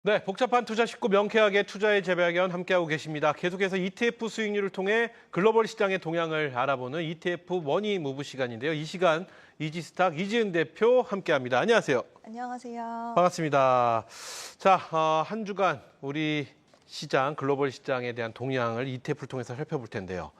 네, 복잡한 투자 쉽고 명쾌하게 투자의 재발견 함께하고 계십니다. 계속해서 ETF 수익률을 통해 글로벌 시장의 동향을 알아보는 ETF 머니 무브 시간인데요. 이 시간 이지스탁 이지은 대표 함께합니다. 안녕하세요. 안녕하세요. 반갑습니다. 자, 한 주간 우리 시장, 글로벌 시장에 대한 동향을 ETF를 통해서 살펴볼 텐데요.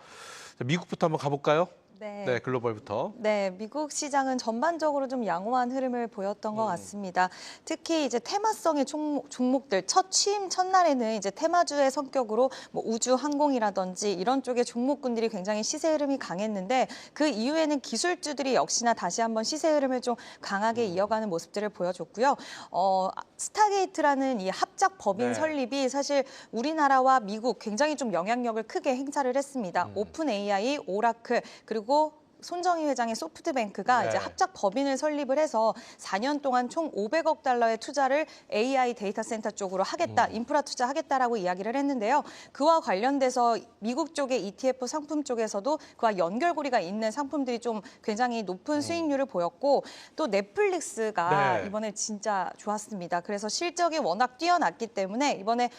미국부터 한번 가볼까요? 네, 글로벌부터. 네, 미국 시장은 전반적으로 좀 양호한 흐름을 보였던 것 같습니다. 특히 이제 테마성의 종목들 첫 취임 첫날에는 이제 테마주의 성격으로 뭐 우주 항공이라든지 이런 쪽의 종목군들이 굉장히 시세 흐름이 강했는데 그 이후에는 기술주들이 역시나 다시 한번 시세 흐름을 좀 강하게 이어가는 모습들을 보여줬고요. 스타게이트라는 이 합작 법인 네. 설립이 사실 우리나라와 미국 굉장히 좀 영향력을 크게 행사를 했습니다. 오픈 AI, 오라클 그리고 손정희 회장의 소프트뱅크가 네. 이제 합작 법인을 설립을 해서 4년 동안 총 500억 달러의 투자를 AI 데이터 센터 쪽으로 하겠다, 인프라 투자하겠다라고 이야기를 했는데요. 그와 관련돼서 미국 쪽의 ETF 상품 쪽에서도 그와 연결고리가 있는 상품들이 좀 굉장히 높은 수익률을 보였고 또 넷플릭스가 네. 이번에 진짜 좋았습니다. 그래서 실적이 워낙 뛰어났기 때문에 이번에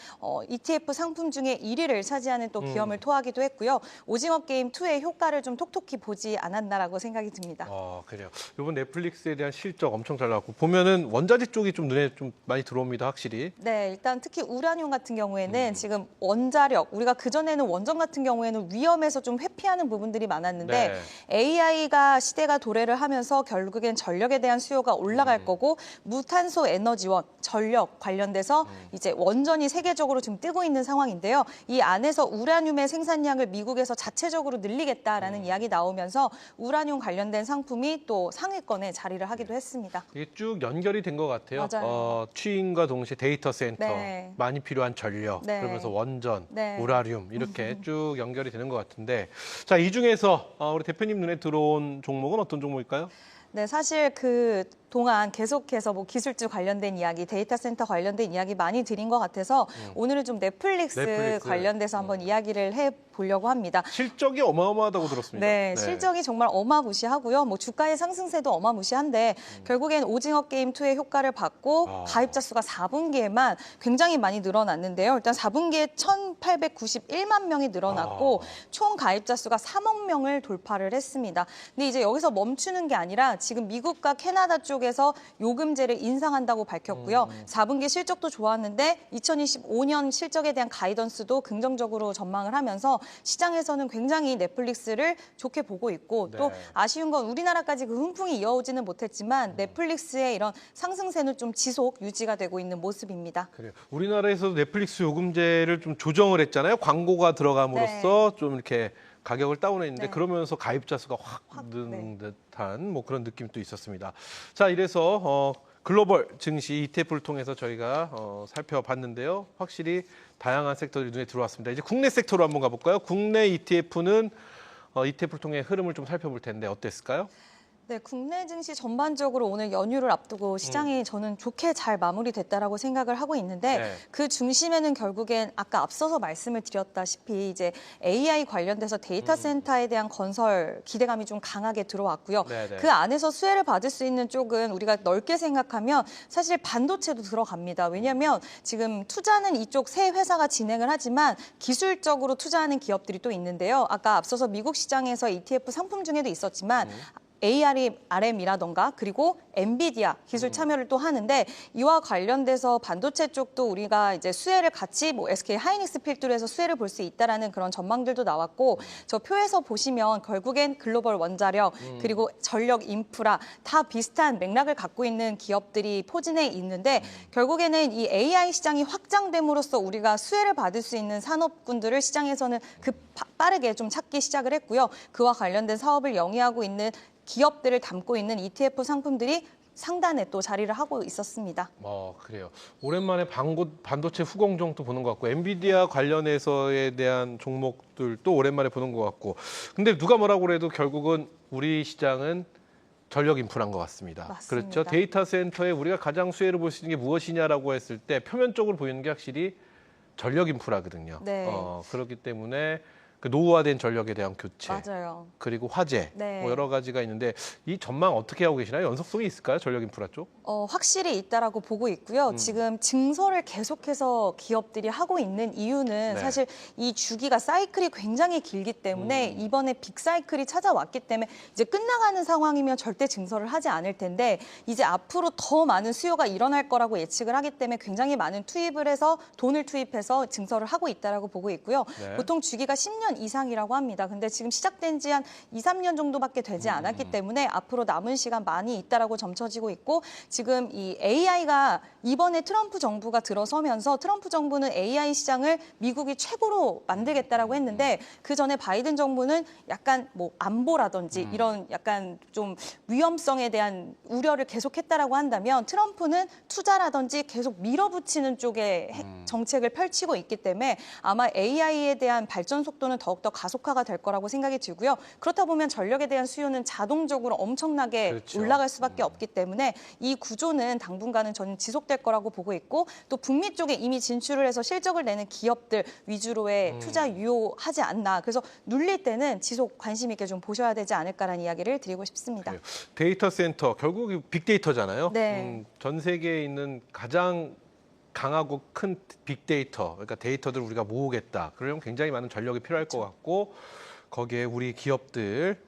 ETF 상품 중에 1위를 차지하는 또 기염을 토하기도 했고요. 오징어 게임 2의 효과를 좀 톡톡히 보지 않았나라고 생각이 듭니다. 그래요. 이번 넷플릭스에 대한 실적 엄청 잘 나왔고 보면은 원자재 쪽이 좀 눈에 좀 많이 들어옵니다, 확실히. 네, 일단 특히 우라늄 같은 경우에는 지금 원자력, 우리가 그전에는 원전 같은 경우에는 위험해서 좀 회피하는 부분들이 많았는데 네. AI가 시대가 도래를 하면서 결국엔 전력에 대한 수요가 올라갈 거고 무탄소 에너지원, 전력 관련돼서 이제 원전이 세계적으로 지금 뜨고 있는 상황인데요. 이 안에서 우라늄의 생산량을 미국에서 자체적으로 늘리겠다라는 이야기 나오면서 우라늄 관련된 상품이 또 상위권에 자리를 하기도 했습니다. 이게 쭉 연결이 된 것 같아요. 맞아요. 취임과 동시에 데이터 센터, 네. 많이 필요한 전력, 네. 그러면서 원전, 네. 우라늄 이렇게 쭉 연결이 되는 것 같은데 자, 이 중에서 우리 대표님 눈에 들어온 종목은 어떤 종목일까요? 네, 사실 그 동안 계속해서 뭐 기술주 관련된 이야기, 데이터 센터 관련된 이야기 많이 드린 것 같아서 오늘은 좀 넷플릭스 관련돼서 한번 이야기를 해보려고 합니다. 실적이 어마어마하다고 들었습니다. 네, 실적이 정말 어마무시하고요. 뭐 주가의 상승세도 어마무시한데 결국엔 오징어 게임 2의 효과를 받고 가입자 수가 4분기에만 굉장히 많이 늘어났는데요. 일단 4분기에 1,891만 명이 늘어났고 총 가입자 수가 3억 명을 돌파를 했습니다. 근데 이제 여기서 멈추는 게 아니라 지금 미국과 캐나다 쪽에서 요금제를 인상한다고 밝혔고요. 4분기 실적도 좋았는데 2025년 실적에 대한 가이던스도 긍정적으로 전망을 하면서 시장에서는 굉장히 넷플릭스를 좋게 보고 있고 또 아쉬운 건 우리나라까지 그 훈풍이 이어오지는 못했지만 넷플릭스의 이런 상승세는 좀 지속 유지가 되고 있는 모습입니다. 그래요. 우리나라에서도 넷플릭스 요금제를 좀 조정을 했잖아요. 광고가 들어감으로써 좀 이렇게 가격을 다운했는데 그러면서 가입자 수가 확 는 듯한 뭐 그런 느낌도 있었습니다. 자, 이래서 글로벌 증시 ETF를 통해서 저희가 살펴봤는데요. 확실히 다양한 섹터들이 눈에 들어왔습니다. 이제 국내 섹터로 한번 가볼까요? 국내 ETF는 ETF를 통해 흐름을 좀 살펴볼 텐데 어땠을까요? 네, 국내 증시 전반적으로 오늘 연휴를 앞두고 시장이 저는 좋게 잘 마무리됐다라고 생각을 하고 있는데 그 중심에는 결국엔 아까 앞서서 말씀을 드렸다시피 이제 AI 관련돼서 데이터 센터에 대한 건설 기대감이 좀 강하게 들어왔고요. 그 안에서 수혜를 받을 수 있는 쪽은 우리가 넓게 생각하면 사실 반도체도 들어갑니다. 왜냐하면 지금 투자는 이쪽 세 회사가 진행을 하지만 기술적으로 투자하는 기업들이 또 있는데요. 아까 앞서서 미국 시장에서 ETF 상품 중에도 있었지만 ARM이라던가 그리고 엔비디아 기술 참여를 또 하는데 이와 관련돼서 반도체 쪽도 우리가 이제 수혜를 같이 뭐 SK 하이닉스 필두로 해서 수혜를 볼 수 있다라는 그런 전망들도 나왔고 저 표에서 보시면 결국엔 글로벌 원자력 그리고 전력 인프라 다 비슷한 맥락을 갖고 있는 기업들이 포진해 있는데 결국에는 이 AI 시장이 확장됨으로써 우리가 수혜를 받을 수 있는 산업군들을 시장에서는 빠르게 좀 찾기 시작을 했고요. 그와 관련된 사업을 영위하고 있는 기업들을 담고 있는 ETF 상품들이 상단에 또 자리를 하고 있었습니다. 그래요. 오랜만에 반도체 후공정도 보는 것 같고 엔비디아 관련해서에 대한 종목들도 오랜만에 보는 것 같고 근데 누가 뭐라고 그래도 결국은 우리 시장은 전력 인프라인 것 같습니다. 맞습니다. 그렇죠. 데이터 센터에 우리가 가장 수혜를 볼 수 있는 게 무엇이냐라고 했을 때 표면적으로 보이는 게 확실히 전력 인프라거든요. 네. 그렇기 때문에 그 노후화된 전력에 대한 교체, 맞아요. 그리고 화재, 네. 뭐 여러 가지가 있는데 이 전망 어떻게 하고 계시나요? 연속성이 있을까요? 전력 인프라 쪽? 확실히 있다라고 보고 있고요. 지금 증설을 계속해서 기업들이 하고 있는 이유는 네. 사실 이 주기가 사이클이 굉장히 길기 때문에 이번에 빅사이클이 찾아왔기 때문에 이제 끝나가는 상황이면 절대 증설을 하지 않을 텐데 이제 앞으로 더 많은 수요가 일어날 거라고 예측을 하기 때문에 굉장히 많은 투입을 해서 돈을 투입해서 증설을 하고 있다라고 보고 있고요. 네. 보통 주기가 10년 이상이라고 합니다. 근데 지금 시작된 지 한 2, 3년 정도밖에 되지 않았기 때문에 앞으로 남은 시간 많이 있다라고 점쳐지고 있고 지금 이 AI가 이번에 트럼프 정부가 들어서면서 트럼프 정부는 AI 시장을 미국이 최고로 만들겠다라고 했는데 그 전에 바이든 정부는 약간 뭐 안보라든지 이런 약간 좀 위험성에 대한 우려를 계속했다라고 한다면 트럼프는 투자라든지 계속 밀어붙이는 쪽에 정책을 펼치고 있기 때문에 아마 AI에 대한 발전 속도는 더욱더 가속화가 될 거라고 생각이 들고요. 그렇다 보면 전력에 대한 수요는 자동적으로 엄청나게 그렇죠. 올라갈 수밖에 없기 때문에 이 구조는 당분간은 저는 지속될 거라고 보고 있고 또 북미 쪽에 이미 진출을 해서 실적을 내는 기업들 위주로의 투자 유효하지 않나. 그래서 눌릴 때는 지속 관심 있게 좀 보셔야 되지 않을까라는 이야기를 드리고 싶습니다. 그래요. 데이터 센터, 결국 빅데이터잖아요. 네. 전 세계에 있는 가장 강하고 큰 빅데이터, 그러니까 데이터들을 우리가 모으겠다. 그러려면 굉장히 많은 전력이 필요할 것 같고 거기에 우리 기업들,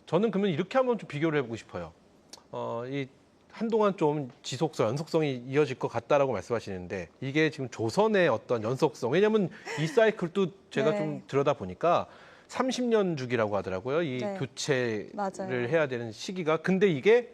저는 그러면 이렇게 한번 좀 비교를 해보고 싶어요. 이 한동안 좀 지속성, 연속성이 이어질 것 같다라고 말씀하시는데 이게 지금 조선의 어떤 연속성, 왜냐하면 이 사이클도 제가 네. 좀 들여다 보니까 30년 주기라고 하더라고요. 이 네. 교체를 맞아요. 해야 되는 시기가. 근데 이게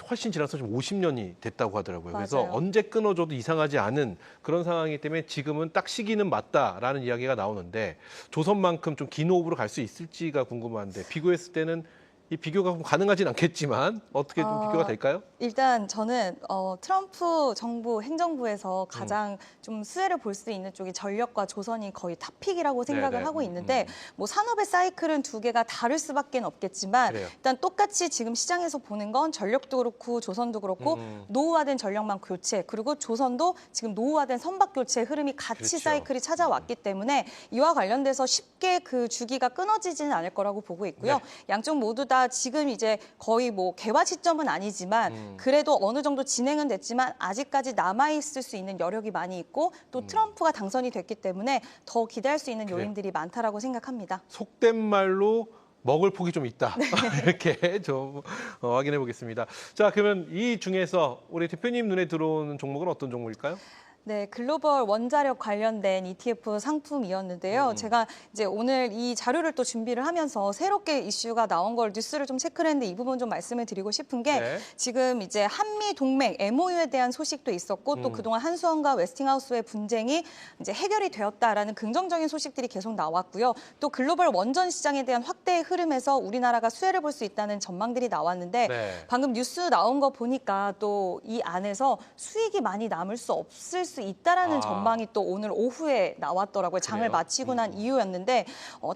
훨씬 지나서 지금 50년이 됐다고 하더라고요. 그래서 맞아요. 언제 끊어줘도 이상하지 않은 그런 상황이기 때문에 지금은 딱 시기는 맞다라는 이야기가 나오는데 조선만큼 좀 긴 호흡으로 갈 수 있을지가 궁금한데 비교했을 때는 이 비교가 가능하진 않겠지만 어떻게 좀 비교가 될까요? 일단 저는 트럼프 정부 행정부에서 가장 좀 수혜를 볼 수 있는 쪽이 전력과 조선이 거의 탑픽이라고 생각을 네네. 하고 있는데 뭐 산업의 사이클은 두 개가 다를 수밖에 없겠지만 그래요. 일단 똑같이 지금 시장에서 보는 건 전력도 그렇고 조선도 그렇고 노후화된 전력망 교체 그리고 조선도 지금 노후화된 선박 교체 흐름이 같이 그렇죠. 사이클이 찾아왔기 때문에 이와 관련돼서 쉽게 그 주기가 끊어지지는 않을 거라고 보고 있고요. 네. 양쪽 모두 다 지금 이제 거의 뭐 개화 시점은 아니지만 그래도 어느 정도 진행은 됐지만 아직까지 남아있을 수 있는 여력이 많이 있고 또 트럼프가 당선이 됐기 때문에 더 기대할 수 있는 그래요. 요인들이 많다라고 생각합니다. 속된 말로 먹을 폭이 좀 있다. 이렇게 좀 확인해 보겠습니다. 자, 그러면 이 중에서 우리 대표님 눈에 들어오는 종목은 어떤 종목일까요? 네, 글로벌 원자력 관련된 ETF 상품이었는데요. 제가 이제 오늘 이 자료를 또 준비를 하면서 새롭게 이슈가 나온 걸 뉴스를 좀 체크를 했는데 이 부분 좀 말씀을 드리고 싶은 게 네. 지금 이제 한미 동맹 MOU에 대한 소식도 있었고 또 그동안 한수원과 웨스팅하우스의 분쟁이 이제 해결이 되었다라는 긍정적인 소식들이 계속 나왔고요. 또 글로벌 원전 시장에 대한 확대의 흐름에서 우리나라가 수혜를 볼 수 있다는 전망들이 나왔는데 네. 방금 뉴스 나온 거 보니까 또 이 안에서 수익이 많이 남을 수 없을 수 있다라는 전망이 또 오늘 오후에 나왔더라고요. 장을 그래요? 마치고 난 이후였는데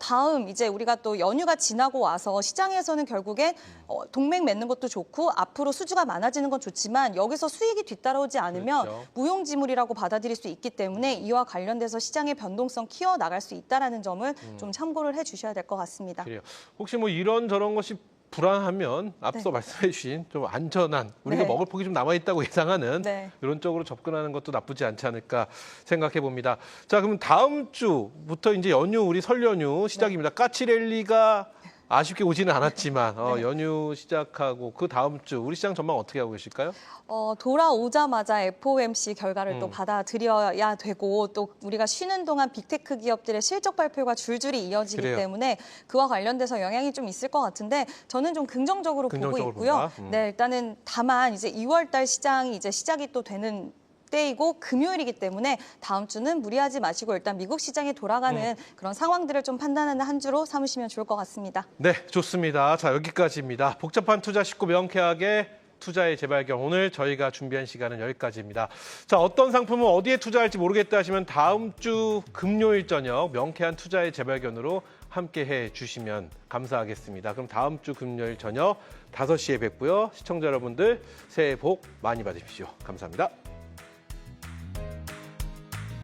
다음 이제 우리가 또 연휴가 지나고 와서 시장에서는 결국엔 동맹 맺는 것도 좋고 앞으로 수주가 많아지는 건 좋지만 여기서 수익이 뒤따라오지 않으면 그렇죠. 무용지물이라고 받아들일 수 있기 때문에 이와 관련돼서 시장의 변동성 키워 나갈 수 있다라는 점을 좀 참고를 해주셔야 될 것 같습니다. 그래요. 혹시 뭐 이런 저런 것이 불안하면 앞서 말씀해 주신 좀 안전한 우리가 네. 먹을 폭이 좀 남아있다고 예상하는 네. 이런 쪽으로 접근하는 것도 나쁘지 않지 않을까 생각해 봅니다. 자, 그럼 다음 주부터 이제 연휴, 우리 설 연휴 시작입니다. 까치랠리가 아쉽게 오지는 않았지만 연휴 시작하고 그 다음 주 우리 시장 전망 어떻게 하고 계실까요? 돌아오자마자 FOMC 결과를 또 받아들여야 되고 또 우리가 쉬는 동안 빅테크 기업들의 실적 발표가 줄줄이 이어지기 그래요. 때문에 그와 관련돼서 영향이 좀 있을 것 같은데 저는 좀 긍정적으로 보고 긍정적으로 있고요. 본다? 네, 일단은 다만 이제 2월 달 시장이 이제 시작이 또 되는 때이고 금요일이기 때문에 다음 주는 무리하지 마시고 일단 미국 시장에 돌아가는 그런 상황들을 좀 판단하는 한 주로 삼으시면 좋을 것 같습니다. 네, 좋습니다. 자, 여기까지입니다. 복잡한 투자 쉽고 명쾌하게 투자의 재발견. 오늘 저희가 준비한 시간은 여기까지입니다. 자, 어떤 상품은 어디에 투자할지 모르겠다 하시면 다음 주 금요일 저녁 명쾌한 투자의 재발견으로 함께 해 주시면 감사하겠습니다. 그럼 다음 주 금요일 저녁 5시에 뵙고요. 시청자 여러분들 새해 복 많이 받으십시오. 감사합니다.